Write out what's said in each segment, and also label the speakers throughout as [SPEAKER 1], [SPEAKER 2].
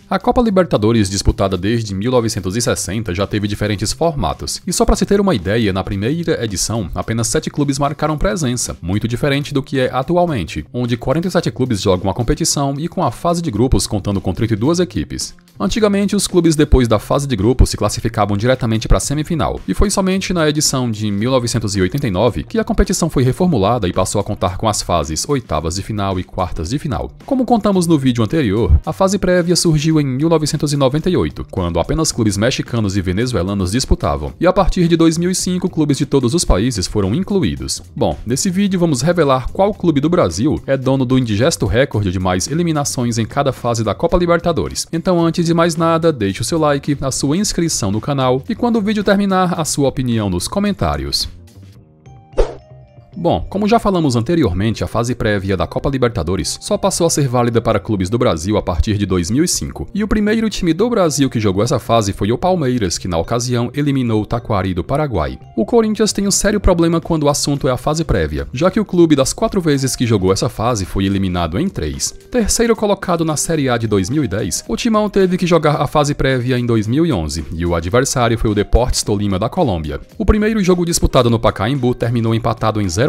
[SPEAKER 1] A Copa Libertadores, disputada desde 1960, já teve diferentes formatos. E só para se ter uma ideia, na primeira edição, apenas 7 clubes marcaram presença, muito diferente do que é atualmente, onde 47 clubes jogam a competição e com a fase de grupos contando com 32 equipes. Antigamente, os clubes depois da fase de grupos se classificavam diretamente para a semifinal, e foi somente na edição de 1989 que a competição foi reformulada e passou a contar com as fases oitavas de final e quartas de final. Como contamos no vídeo anterior, a fase prévia surgiu em 1998, quando apenas clubes mexicanos e venezuelanos disputavam, e a partir de 2005 clubes de todos os países foram incluídos. Bom, nesse vídeo vamos revelar qual clube do Brasil é dono do indigesto recorde de mais eliminações em cada fase da Copa Libertadores. Então, antes de mais nada, deixe o seu like, a sua inscrição no canal e quando o vídeo terminar, a sua opinião nos comentários. Bom, como já falamos anteriormente, a fase prévia da Copa Libertadores só passou a ser válida para clubes do Brasil a partir de 2005, e o primeiro time do Brasil que jogou essa fase foi o Palmeiras, que na ocasião eliminou o Taquari do Paraguai. O Corinthians tem um sério problema quando o assunto é a fase prévia, já que o clube das 4 vezes que jogou essa fase foi eliminado em 3. Terceiro colocado na Série A de 2010, o Timão teve que jogar a fase prévia em 2011, e o adversário foi o Deportes Tolima da Colômbia. O primeiro jogo disputado no Pacaembu terminou empatado em 0-0,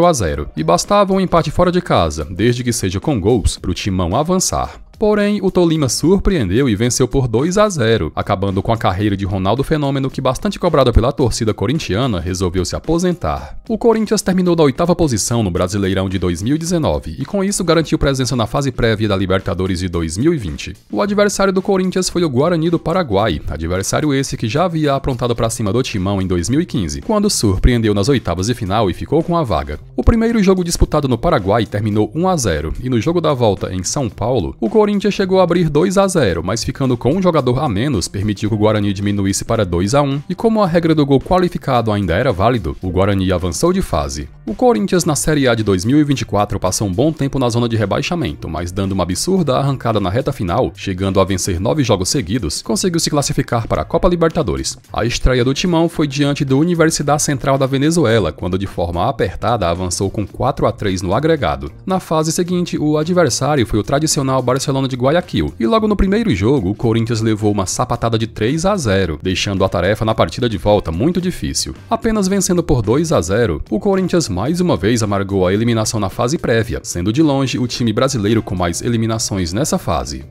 [SPEAKER 1] e bastava um empate fora de casa, desde que seja com gols, para o Timão avançar. Porém, o Tolima surpreendeu e venceu por 2-0, acabando com a carreira de Ronaldo Fenômeno, que, bastante cobrada pela torcida corintiana, resolveu se aposentar. O Corinthians terminou na 8ª posição no Brasileirão de 2019 e com isso garantiu presença na fase prévia da Libertadores de 2020. O adversário do Corinthians foi o Guarani do Paraguai, adversário esse que já havia aprontado para cima do Timão em 2015, quando surpreendeu nas oitavas de final e ficou com a vaga. O primeiro jogo disputado no Paraguai terminou 1-0 e no jogo da volta em São Paulo, o Corinthians chegou a abrir 2-0, mas ficando com um jogador a menos, permitiu que o Guarani diminuísse para 2-1, e como a regra do gol qualificado ainda era válido, o Guarani avançou de fase. O Corinthians na Série A de 2024 passou um bom tempo na zona de rebaixamento, mas dando uma absurda arrancada na reta final, chegando a vencer 9 jogos seguidos, conseguiu se classificar para a Copa Libertadores. A estreia do Timão foi diante do Universidad Central da Venezuela, quando de forma apertada avançou com 4-3 no agregado. Na fase seguinte, o adversário foi o tradicional Barcelona de Guayaquil, e logo no primeiro jogo, o Corinthians levou uma sapatada de 3-0, deixando a tarefa na partida de volta muito difícil. Apenas vencendo por 2-0, o Corinthians mais uma vez amargou a eliminação na fase prévia, sendo de longe o time brasileiro com mais eliminações nessa fase.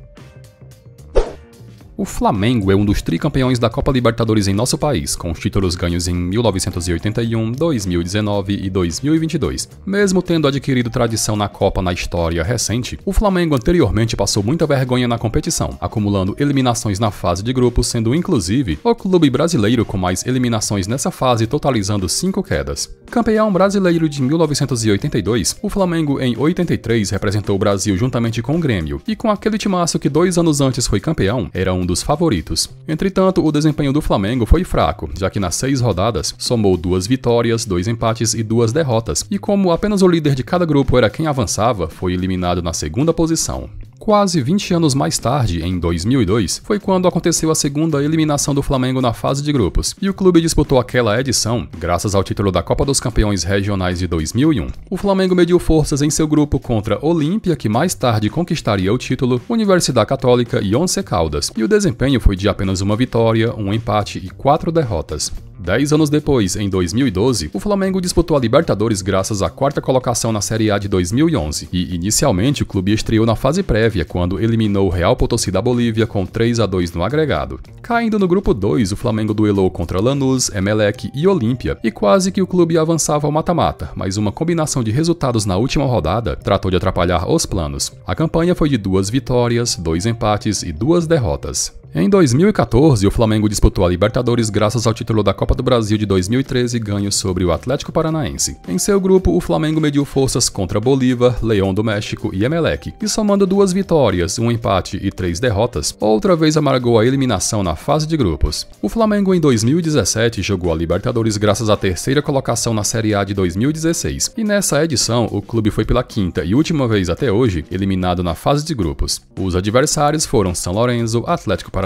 [SPEAKER 1] O Flamengo é um dos tricampeões da Copa Libertadores em nosso país, com os títulos ganhos em 1981, 2019 e 2022. Mesmo tendo adquirido tradição na Copa na história recente, o Flamengo anteriormente passou muita vergonha na competição, acumulando eliminações na fase de grupos, sendo inclusive o clube brasileiro com mais eliminações nessa fase, totalizando 5 quedas. Campeão brasileiro de 1982, o Flamengo em 83 representou o Brasil juntamente com o Grêmio, e com aquele timaço que 2 anos antes foi campeão, era um dos favoritos. Entretanto, o desempenho do Flamengo foi fraco, já que nas 6 rodadas somou 2 vitórias, 2 empates e 2 derrotas, e como apenas o líder de cada grupo era quem avançava, foi eliminado na 2ª posição. Quase 20 anos mais tarde, em 2002, foi quando aconteceu a segunda eliminação do Flamengo na fase de grupos, e o clube disputou aquela edição graças ao título da Copa dos Campeões Regionais de 2001. O Flamengo mediu forças em seu grupo contra Olímpia, que mais tarde conquistaria o título, Universidad Católica e Once Caldas, e o desempenho foi de apenas 1 vitória, 1 empate e 4 derrotas. 10 anos depois, em 2012, o Flamengo disputou a Libertadores graças à 4ª colocação na Série A de 2011, e inicialmente o clube estreou na fase prévia, quando eliminou o Real Potosí da Bolívia com 3-2 no agregado. Caindo no grupo 2, o Flamengo duelou contra Lanús, Emelec e Olímpia, e quase que o clube avançava ao mata-mata, mas uma combinação de resultados na última rodada tratou de atrapalhar os planos. A campanha foi de 2 vitórias, 2 empates e 2 derrotas. Em 2014, o Flamengo disputou a Libertadores graças ao título da Copa do Brasil de 2013 ganho sobre o Atlético Paranaense. Em seu grupo, o Flamengo mediu forças contra Bolívar, León do México e Emelec, e somando 2 vitórias, 1 empate e 3 derrotas, outra vez amargou a eliminação na fase de grupos. O Flamengo em 2017 jogou a Libertadores graças à 3ª colocação na Série A de 2016, e nessa edição o clube foi pela 5ª e última vez até hoje eliminado na fase de grupos. Os adversários foram São Lourenço, Atlético Paranaense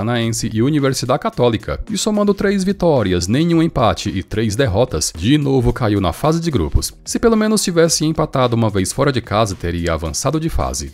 [SPEAKER 1] e Universidad Católica, e somando 3 vitórias, nenhum empate e 3 derrotas, de novo caiu na fase de grupos. Se pelo menos tivesse empatado uma vez fora de casa, teria avançado de fase.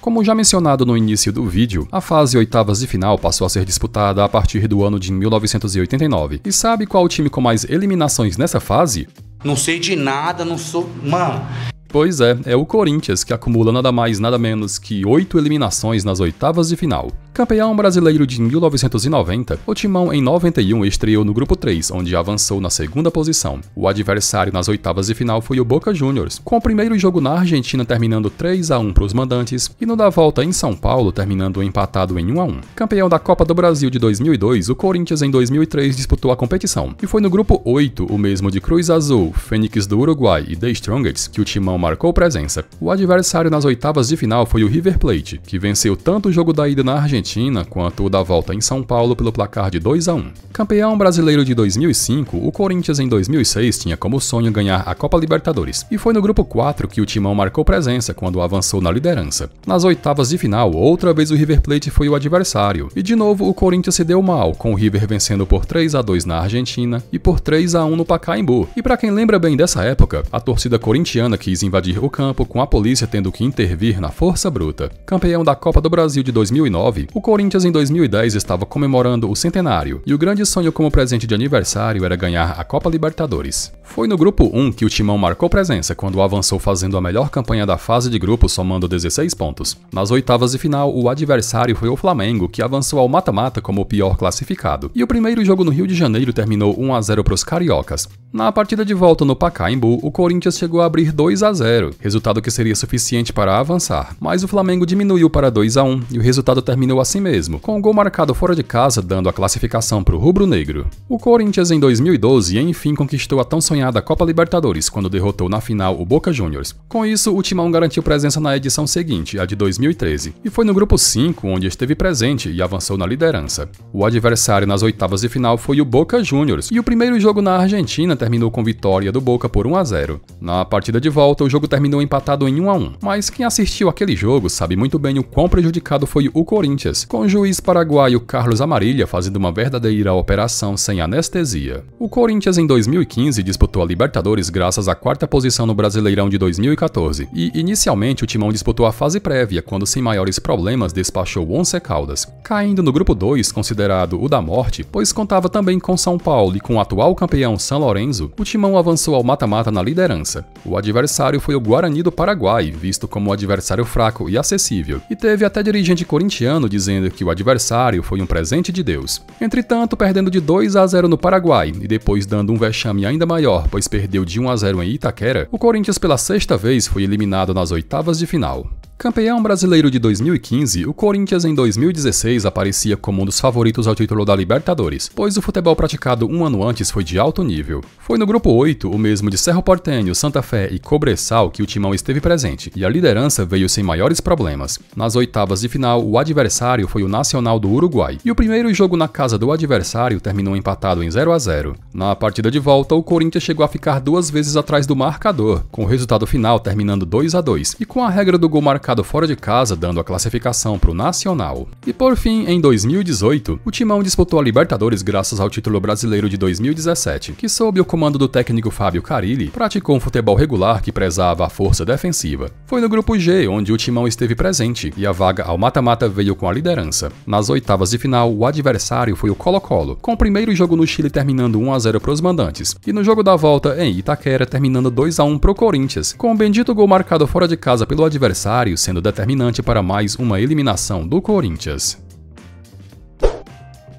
[SPEAKER 1] Como já mencionado no início do vídeo, a fase oitavas de final passou a ser disputada a partir do ano de 1989. E sabe qual o time com mais eliminações nessa fase?
[SPEAKER 2] Não sei de nada, não sou... Mano...
[SPEAKER 1] Pois é o Corinthians, que acumula nada mais nada menos que 8 eliminações nas oitavas de final. Campeão brasileiro de 1990, o Timão em 91 estreou no grupo 3, onde avançou na segunda posição. O adversário nas oitavas de final foi o Boca Juniors, com o primeiro jogo na Argentina terminando 3-1 para os mandantes e no da volta em São Paulo terminando empatado em 1-1. Campeão da Copa do Brasil de 2002, o Corinthians em 2003 disputou a competição, e foi no grupo 8, o mesmo de Cruz Azul, Fênix do Uruguai e The Strongest, que o Timão marcou presença. O adversário nas oitavas de final foi o River Plate, que venceu tanto o jogo da ida na Argentina quanto o da volta em São Paulo pelo placar de 2-1. Campeão brasileiro de 2005, o Corinthians em 2006 tinha como sonho ganhar a Copa Libertadores, e foi no grupo 4 que o Timão marcou presença quando avançou na liderança. Nas oitavas de final, outra vez o River Plate foi o adversário, e de novo o Corinthians se deu mal, com o River vencendo por 3-2 na Argentina e por 3-1 no Pacaembu. E para quem lembra bem dessa época, a torcida corintiana quis invadir o campo, com a polícia tendo que intervir na força bruta. Campeão da Copa do Brasil de 2009, o Corinthians em 2010 estava comemorando o centenário, e o grande sonho como presente de aniversário era ganhar a Copa Libertadores. Foi no grupo 1 que o Timão marcou presença quando avançou fazendo a melhor campanha da fase de grupos, somando 16 pontos. Nas oitavas de final, o adversário foi o Flamengo, que avançou ao mata-mata como o pior classificado, e o primeiro jogo no Rio de Janeiro terminou 1-0 para os cariocas. Na partida de volta no Pacaembu, o Corinthians chegou a abrir 2-0, resultado que seria suficiente para avançar, mas o Flamengo diminuiu para 2-1 e o resultado terminou assim mesmo, com o gol marcado fora de casa dando a classificação para o rubro-negro. O Corinthians em 2012 enfim conquistou a tão sonhada Copa Libertadores quando derrotou na final o Boca Juniors. Com isso, o Timão garantiu presença na edição seguinte, a de 2013, e foi no grupo 5 onde esteve presente e avançou na liderança. O adversário nas oitavas de final foi o Boca Juniors, e o primeiro jogo na Argentina terminou com vitória do Boca por 1-0. Na partida de volta, o jogo terminou empatado em 1-1, mas quem assistiu aquele jogo sabe muito bem o quão prejudicado foi o Corinthians, com o juiz paraguaio Carlos Amarilha fazendo uma verdadeira operação sem anestesia. O Corinthians em 2015 disputou a Libertadores graças à quarta posição no Brasileirão de 2014, e inicialmente o Timão disputou a fase prévia, quando sem maiores problemas despachou o Once Caldas, caindo no grupo 2, considerado o da morte, pois contava também com São Paulo e com o atual campeão São Lourenço. O Timão avançou ao mata-mata na liderança. O adversário foi o Guarani do Paraguai, visto como um adversário fraco e acessível, e teve até dirigente corintiano dizendo que o adversário foi um presente de Deus. Entretanto, perdendo de 2-0 no Paraguai e depois dando um vexame ainda maior, pois perdeu de 1-0 em Itaquera, o Corinthians pela sexta vez foi eliminado nas oitavas de final. Campeão brasileiro de 2015, o Corinthians em 2016 aparecia como um dos favoritos ao título da Libertadores, pois o futebol praticado um ano antes foi de alto nível. Foi no grupo 8, o mesmo de Cerro Porteño, Santa Fé e Cobresal, que o Timão esteve presente, e a liderança veio sem maiores problemas. Nas oitavas de final, o adversário foi o Nacional do Uruguai, e o primeiro jogo na casa do adversário terminou empatado em 0-0. Na partida de volta, o Corinthians chegou a ficar 2 vezes atrás do marcador, com o resultado final terminando 2-2, e com a regra do gol marcado fora de casa dando a classificação para o Nacional. E por fim, em 2018, o Timão disputou a Libertadores graças ao título brasileiro de 2017, que sob o comando do técnico Fábio Carille, praticou um futebol regular que prezava a força defensiva. Foi no grupo G onde o Timão esteve presente e a vaga ao mata-mata veio com a liderança. Nas oitavas de final, o adversário foi o Colo-Colo, com o primeiro jogo no Chile terminando 1-0 para os mandantes, e no jogo da volta em Itaquera terminando 2-1 para o Corinthians, com o bendito gol marcado fora de casa pelo adversário sendo determinante para mais uma eliminação do Corinthians.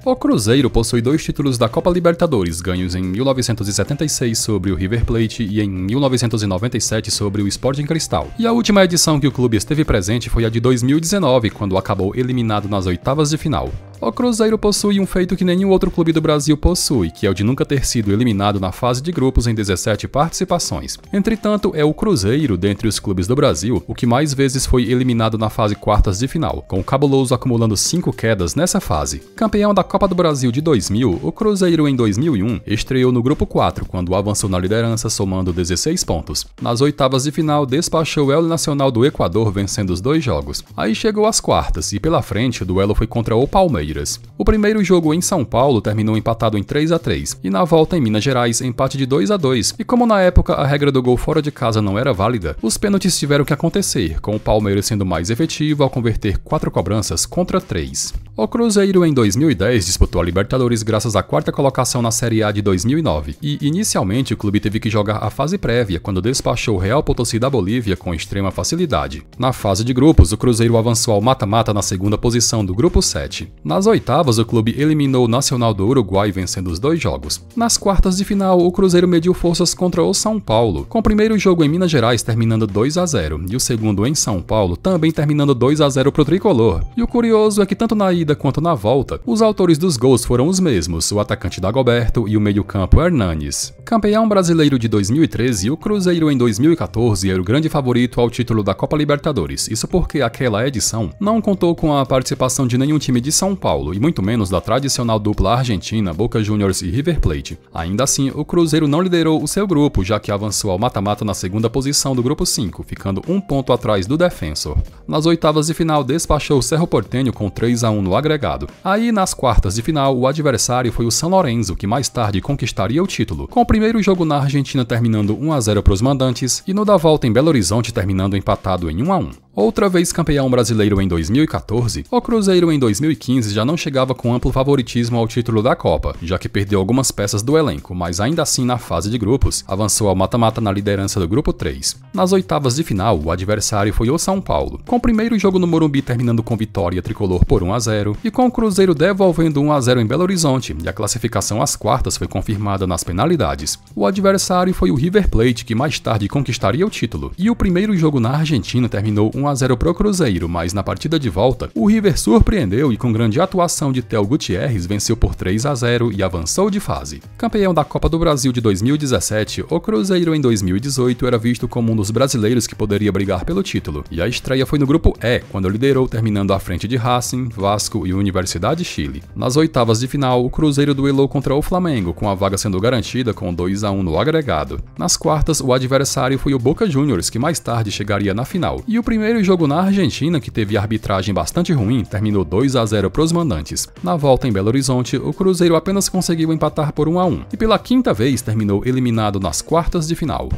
[SPEAKER 1] O Cruzeiro possui 2 títulos da Copa Libertadores, ganhos em 1976 sobre o River Plate e em 1997 sobre o Sporting Cristal. E a última edição que o clube esteve presente foi a de 2019, quando acabou eliminado nas oitavas de final. O Cruzeiro possui um feito que nenhum outro clube do Brasil possui, que é o de nunca ter sido eliminado na fase de grupos em 17 participações. Entretanto, é o Cruzeiro, dentre os clubes do Brasil, o que mais vezes foi eliminado na fase quartas de final, com o Cabuloso acumulando 5 quedas nessa fase. Campeão da Copa do Brasil de 2000, o Cruzeiro em 2001 estreou no grupo 4, quando avançou na liderança somando 16 pontos. Nas oitavas de final, despachou o El Nacional do Equador vencendo os 2 jogos. Aí chegou às quartas, e pela frente o duelo foi contra o Palmeiras, Palmeiras. O primeiro jogo em São Paulo terminou empatado em 3-3 e na volta em Minas Gerais empate de 2-2. E como na época a regra do gol fora de casa não era válida, os pênaltis tiveram que acontecer, com o Palmeiras sendo mais efetivo ao converter 4 cobranças contra 3. O Cruzeiro em 2010 disputou a Libertadores graças à quarta colocação na Série A de 2009 e inicialmente o clube teve que jogar a fase prévia quando despachou o Real Potosí da Bolívia com extrema facilidade. Na fase de grupos, o Cruzeiro avançou ao mata-mata na segunda posição do grupo 7. Nas oitavas, o clube eliminou o Nacional do Uruguai vencendo os 2 jogos. Nas quartas de final, o Cruzeiro mediu forças contra o São Paulo, com o primeiro jogo em Minas Gerais terminando 2-0 e o segundo em São Paulo também terminando 2-0 pro tricolor. E o curioso é que tanto na ida quanto na volta, os autores dos gols foram os mesmos, o atacante Dagoberto e o meio-campo Hernanes. Campeão brasileiro de 2013, o Cruzeiro em 2014 era o grande favorito ao título da Copa Libertadores, isso porque aquela edição não contou com a participação de nenhum time de São Paulo e muito menos da tradicional dupla argentina Boca Juniors e River Plate. Ainda assim, o Cruzeiro não liderou o seu grupo, já que avançou ao mata-mata na segunda posição do grupo 5, ficando 1 ponto atrás do Defensor. Nas oitavas de final, despachou o Cerro Porteño com 3-1 no agregado. Aí, nas quartas de final, o adversário foi o São Lourenço, que mais tarde conquistaria o título, com o primeiro jogo na Argentina terminando 1-0 para os mandantes e no da volta em Belo Horizonte terminando empatado em 1-1. Outra vez campeão brasileiro em 2014, o Cruzeiro em 2015 já não chegava com amplo favoritismo ao título da Copa, já que perdeu algumas peças do elenco, mas ainda assim na fase de grupos, avançou ao mata-mata na liderança do grupo 3. Nas oitavas de final, o adversário foi o São Paulo, com o primeiro jogo no Morumbi terminando com vitória tricolor por 1-0 e com o Cruzeiro devolvendo 1-0 em Belo Horizonte, e a classificação às quartas foi confirmada nas penalidades. O adversário foi o River Plate, que mais tarde conquistaria o título, e o primeiro jogo na Argentina terminou 1-0 pro Cruzeiro, mas na partida de volta, o River surpreendeu e com grande atuação de Theo Gutierrez venceu por 3-0 e avançou de fase. Campeão da Copa do Brasil de 2017, o Cruzeiro em 2018 era visto como um dos brasileiros que poderia brigar pelo título, e a estreia foi no grupo E, quando liderou terminando à frente de Racing, Vasco e Universidade Chile. Nas oitavas de final, o Cruzeiro duelou contra o Flamengo, com a vaga sendo garantida com 2-1 no agregado. Nas quartas, o adversário foi o Boca Juniors, que mais tarde chegaria na final, e o primeiro jogo na Argentina, que teve arbitragem bastante ruim, terminou 2-0 para os mandantes. Na volta em Belo Horizonte, o Cruzeiro apenas conseguiu empatar por 1-1 e pela quinta vez terminou eliminado nas quartas de final.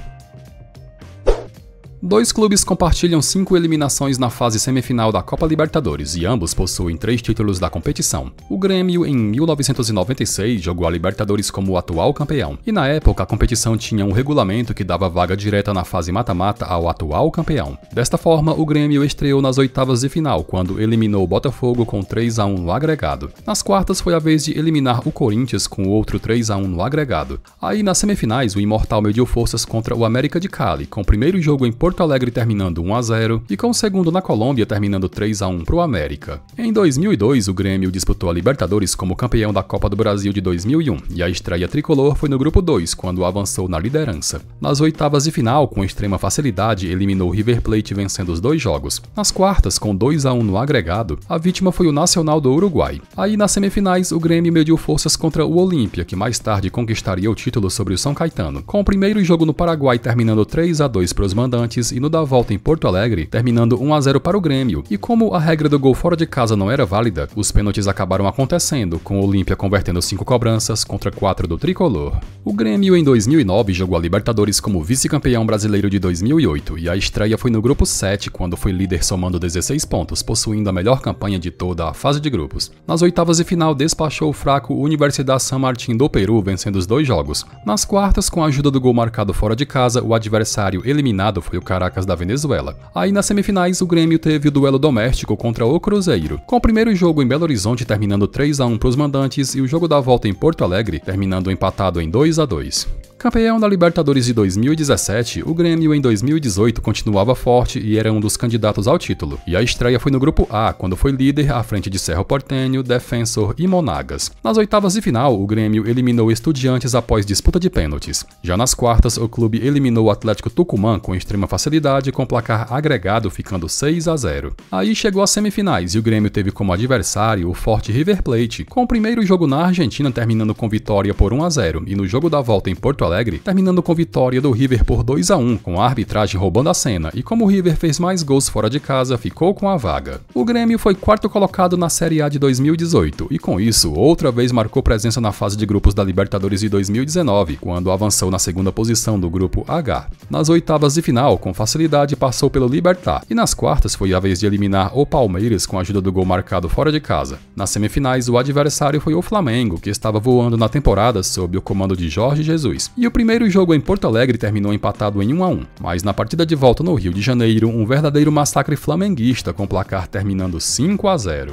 [SPEAKER 1] 2 clubes compartilham 5 eliminações na fase semifinal da Copa Libertadores e ambos possuem 3 títulos da competição. O Grêmio, em 1996, jogou a Libertadores como o atual campeão, e na época a competição tinha um regulamento que dava vaga direta na fase mata-mata ao atual campeão. Desta forma, o Grêmio estreou nas oitavas de final, quando eliminou o Botafogo com 3-1 no agregado. Nas quartas foi a vez de eliminar o Corinthians com outro 3-1 no agregado. Aí nas semifinais, o Imortal mediu forças contra o América de Cali, com o primeiro jogo em Porto Alegre terminando 1-0 e com o segundo na Colômbia terminando 3-1 pro América. Em 2002, o Grêmio disputou a Libertadores como campeão da Copa do Brasil de 2001 e a estreia tricolor foi no grupo 2, quando avançou na liderança. Nas oitavas de final, com extrema facilidade, eliminou o River Plate vencendo os 2 jogos. Nas quartas, com 2-1 no agregado, a vítima foi o Nacional do Uruguai. Aí nas semifinais, o Grêmio mediu forças contra o Olímpia, que mais tarde conquistaria o título sobre o São Caetano, com o primeiro jogo no Paraguai terminando 3-2 para os mandantes e no da volta em Porto Alegre, terminando 1-0 para o Grêmio. E como a regra do gol fora de casa não era válida, os pênaltis acabaram acontecendo, com o Olímpia convertendo 5 cobranças contra 4 do tricolor. O Grêmio em 2009 jogou a Libertadores como vice-campeão brasileiro de 2008 e a estreia foi no grupo 7, quando foi líder somando 16 pontos, possuindo a melhor campanha de toda a fase de grupos. Nas oitavas de final despachou o fraco Universidad San Martín do Peru vencendo os 2 jogos. Nas quartas, com a ajuda do gol marcado fora de casa, o adversário eliminado foi o Caracas da Venezuela. Aí nas semifinais, o Grêmio teve o duelo doméstico contra o Cruzeiro, com o primeiro jogo em Belo Horizonte terminando 3-1 para os mandantes e o jogo da volta em Porto Alegre terminando empatado em 2-2. Campeão da Libertadores de 2017, o Grêmio em 2018 continuava forte e era um dos candidatos ao título, e a estreia foi no grupo A, quando foi líder à frente de Cerro Porteño, Defensor e Monagas. Nas oitavas de final, o Grêmio eliminou Estudiantes após disputa de pênaltis. Já nas quartas, o clube eliminou o Atlético Tucumã com extrema facilidade, com placar agregado ficando 6-0. Aí chegou às semifinais e o Grêmio teve como adversário o forte River Plate, com o primeiro jogo na Argentina terminando com vitória por 1-0 e no jogo da volta em Porto Alegre Alegre, terminando com vitória do River por 2-1, com a arbitragem roubando a cena, e como o River fez mais gols fora de casa, ficou com a vaga. O Grêmio foi quarto colocado na Série A de 2018, e com isso, outra vez marcou presença na fase de grupos da Libertadores de 2019, quando avançou na segunda posição do grupo H. Nas oitavas de final, com facilidade, passou pelo Libertad, e nas quartas foi a vez de eliminar o Palmeiras com a ajuda do gol marcado fora de casa. Nas semifinais, o adversário foi o Flamengo, que estava voando na temporada sob o comando de Jorge Jesus. E o primeiro jogo em Porto Alegre terminou empatado em 1-1, mas na partida de volta no Rio de Janeiro, um verdadeiro massacre flamenguista com o placar terminando 5-0.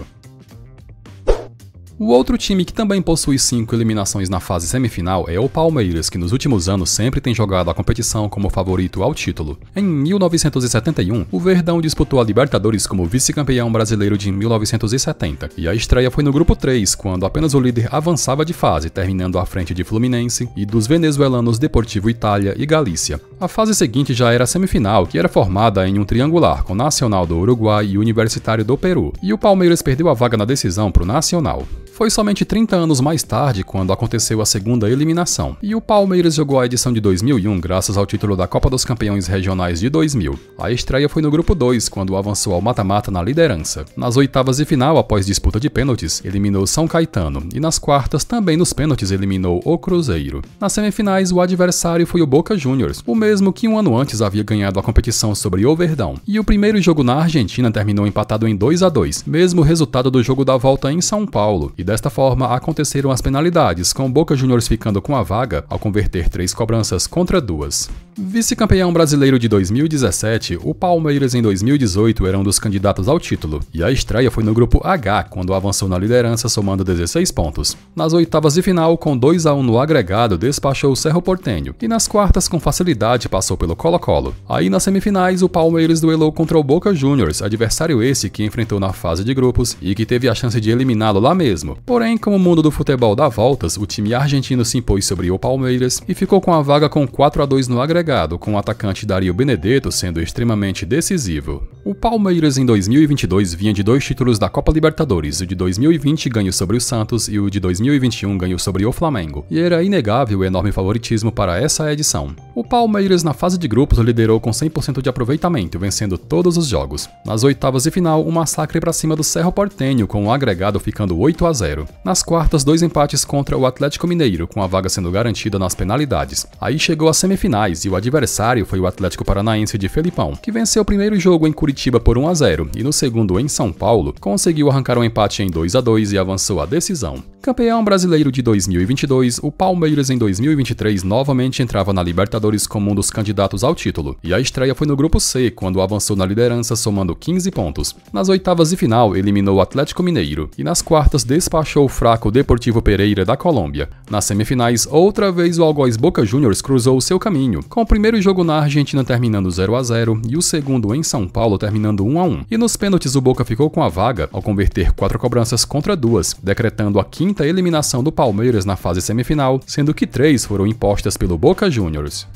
[SPEAKER 1] O outro time que também possui 5 eliminações na fase semifinal é o Palmeiras, que nos últimos anos sempre tem jogado a competição como favorito ao título. Em 1971, o Verdão disputou a Libertadores como vice-campeão brasileiro de 1970, e a estreia foi no grupo 3, quando apenas o líder avançava de fase, terminando à frente de Fluminense e dos venezuelanos Deportivo Itália e Galícia. A fase seguinte já era a semifinal, que era formada em um triangular com Nacional do Uruguai e Universitário do Peru, e o Palmeiras perdeu a vaga na decisão para o Nacional. Foi somente 30 anos mais tarde quando aconteceu a segunda eliminação, e o Palmeiras jogou a edição de 2001 graças ao título da Copa dos Campeões Regionais de 2000. A estreia foi no grupo 2, quando avançou ao mata-mata na liderança. Nas oitavas de final, após disputa de pênaltis, eliminou São Caetano, e nas quartas, também nos pênaltis, eliminou o Cruzeiro. Nas semifinais, o adversário foi o Boca Juniors, o mesmo que um ano antes havia ganhado a competição sobre o Verdão. E o primeiro jogo na Argentina terminou empatado em 2-2, mesmo resultado do jogo da volta em São Paulo. E desta forma aconteceram as penalidades, com o Boca Juniors ficando com a vaga ao converter 3 cobranças contra 2. Vice-campeão brasileiro de 2017, o Palmeiras em 2018 era um dos candidatos ao título, e a estreia foi no grupo H, quando avançou na liderança somando 16 pontos. Nas oitavas de final, com 2-1 no agregado, despachou o Cerro Porteño, e nas quartas com facilidade passou pelo Colo-Colo. Aí nas semifinais, o Palmeiras duelou contra o Boca Juniors, adversário esse que enfrentou na fase de grupos e que teve a chance de eliminá-lo lá mesmo. Porém, como o mundo do futebol dá voltas, o time argentino se impôs sobre o Palmeiras e ficou com a vaga com 4-2 no agregado, com o atacante Dario Benedetto sendo extremamente decisivo. O Palmeiras em 2022 vinha de 2 títulos da Copa Libertadores, o de 2020 ganhou sobre o Santos e o de 2021 ganhou sobre o Flamengo, e era inegável o enorme favoritismo para essa edição. O Palmeiras na fase de grupos liderou com 100% de aproveitamento, vencendo todos os jogos. Nas oitavas de final, um massacre para cima do Cerro Porteño, com o agregado ficando 8-0. Nas quartas, 2 empates contra o Atlético Mineiro, com a vaga sendo garantida nas penalidades. Aí chegou às semifinais e o adversário foi o Atlético Paranaense de Felipão, que venceu o primeiro jogo em Curitiba por 1-0 e no segundo em São Paulo conseguiu arrancar um empate em 2-2 e avançou à decisão. Campeão brasileiro de 2022, o Palmeiras em 2023 novamente entrava na Libertadores como um dos candidatos ao título, e a estreia foi no grupo C, quando avançou na liderança somando 15 pontos. Nas oitavas de final, eliminou o Atlético Mineiro, e nas quartas despachou o fraco Deportivo Pereira da Colômbia. Nas semifinais, outra vez o Algoz Boca Juniors cruzou o seu caminho, com o primeiro jogo na Argentina terminando 0-0 e o segundo em São Paulo terminando 1-1. E nos pênaltis o Boca ficou com a vaga ao converter 4 cobranças contra 2, decretando a quinta eliminação do Palmeiras na fase semifinal, sendo que 3 foram impostas pelo Boca Juniors.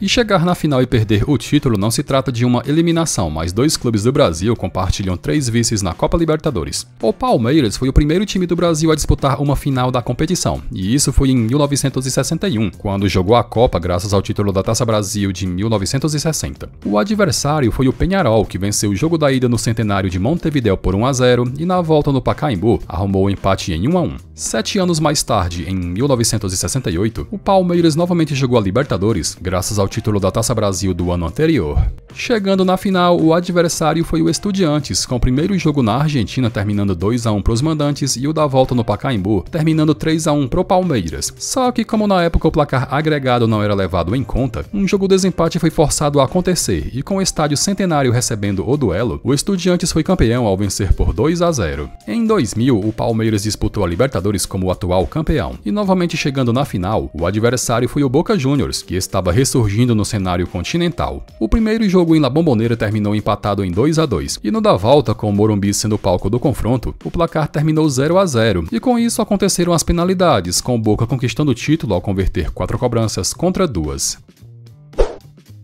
[SPEAKER 1] E chegar na final e perder o título não se trata de uma eliminação, mas 2 clubes do Brasil compartilham 3 vices na Copa Libertadores. O Palmeiras foi o primeiro time do Brasil a disputar uma final da competição, e isso foi em 1961, quando jogou a Copa graças ao título da Taça Brasil de 1960. O adversário foi o Peñarol, que venceu o jogo da ida no Centenário de Montevidéu por 1-0 e na volta no Pacaembu arrumou o empate em 1-1. 7 anos mais tarde, em 1968, o Palmeiras novamente jogou a Libertadores graças ao título da Taça Brasil do ano anterior. Chegando na final, o adversário foi o Estudiantes, com o primeiro jogo na Argentina terminando 2-1 para os mandantes e o da volta no Pacaembu terminando 3-1 para o Palmeiras. Só que como na época o placar agregado não era levado em conta, um jogo desempate foi forçado a acontecer e com o estádio Centenário recebendo o duelo, o Estudiantes foi campeão ao vencer por 2-0. Em 2000, o Palmeiras disputou a Libertadores como o atual campeão e novamente chegando na final, o adversário foi o Boca Juniors, que estava ressurgindo no cenário continental. O primeiro jogo em La Bombonera terminou empatado em 2-2, e no da volta, com o Morumbi sendo o palco do confronto, o placar terminou 0-0, e com isso aconteceram as penalidades, com o Boca conquistando o título ao converter 4 cobranças contra 2.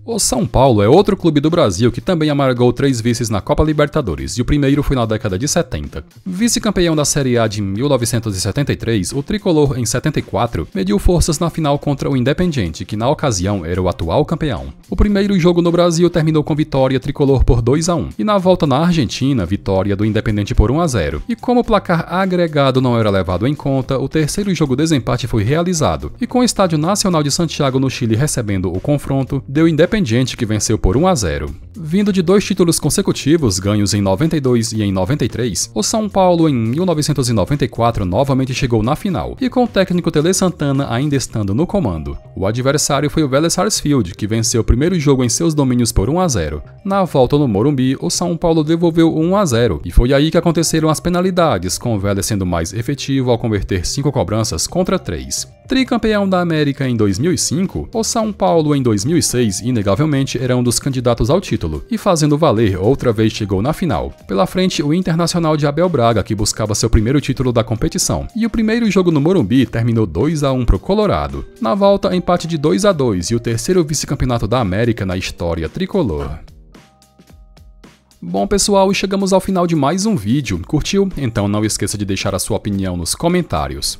[SPEAKER 1] O São Paulo é outro clube do Brasil que também amargou 3 vices na Copa Libertadores, e o primeiro foi na década de 70. Vice-campeão da Série A de 1973, o tricolor, em 74, mediu forças na final contra o Independiente, que na ocasião era o atual campeão. O primeiro jogo no Brasil terminou com vitória tricolor por 2-1, e na volta na Argentina, vitória do Independiente por 1-0. E como o placar agregado não era levado em conta, o terceiro jogo desempate foi realizado, e com o Estádio Nacional de Santiago no Chile recebendo o confronto, deu Independiente que venceu por 1-0. Vindo de 2 títulos consecutivos, ganhos em 92 e em 93, o São Paulo em 1994 novamente chegou na final, e com o técnico Tele Santana ainda estando no comando. O adversário foi o Vélez Sarsfield, que venceu o primeiro jogo em seus domínios por 1-0. Na volta no Morumbi, o São Paulo devolveu o 1-0, e foi aí que aconteceram as penalidades, com o Vélez sendo mais efetivo ao converter 5 cobranças contra 3. Tricampeão da América em 2005, o São Paulo em 2006 inegavelmente era um dos candidatos ao título, e fazendo valer outra vez chegou na final. Pela frente o Internacional de Abel Braga, que buscava seu primeiro título da competição, e o primeiro jogo no Morumbi terminou 2-1 pro Colorado. Na volta, empate de 2-2 e o terceiro vice-campeonato da América na história tricolor. Bom pessoal, chegamos ao final de mais um vídeo. Curtiu? Então não esqueça de deixar a sua opinião nos comentários.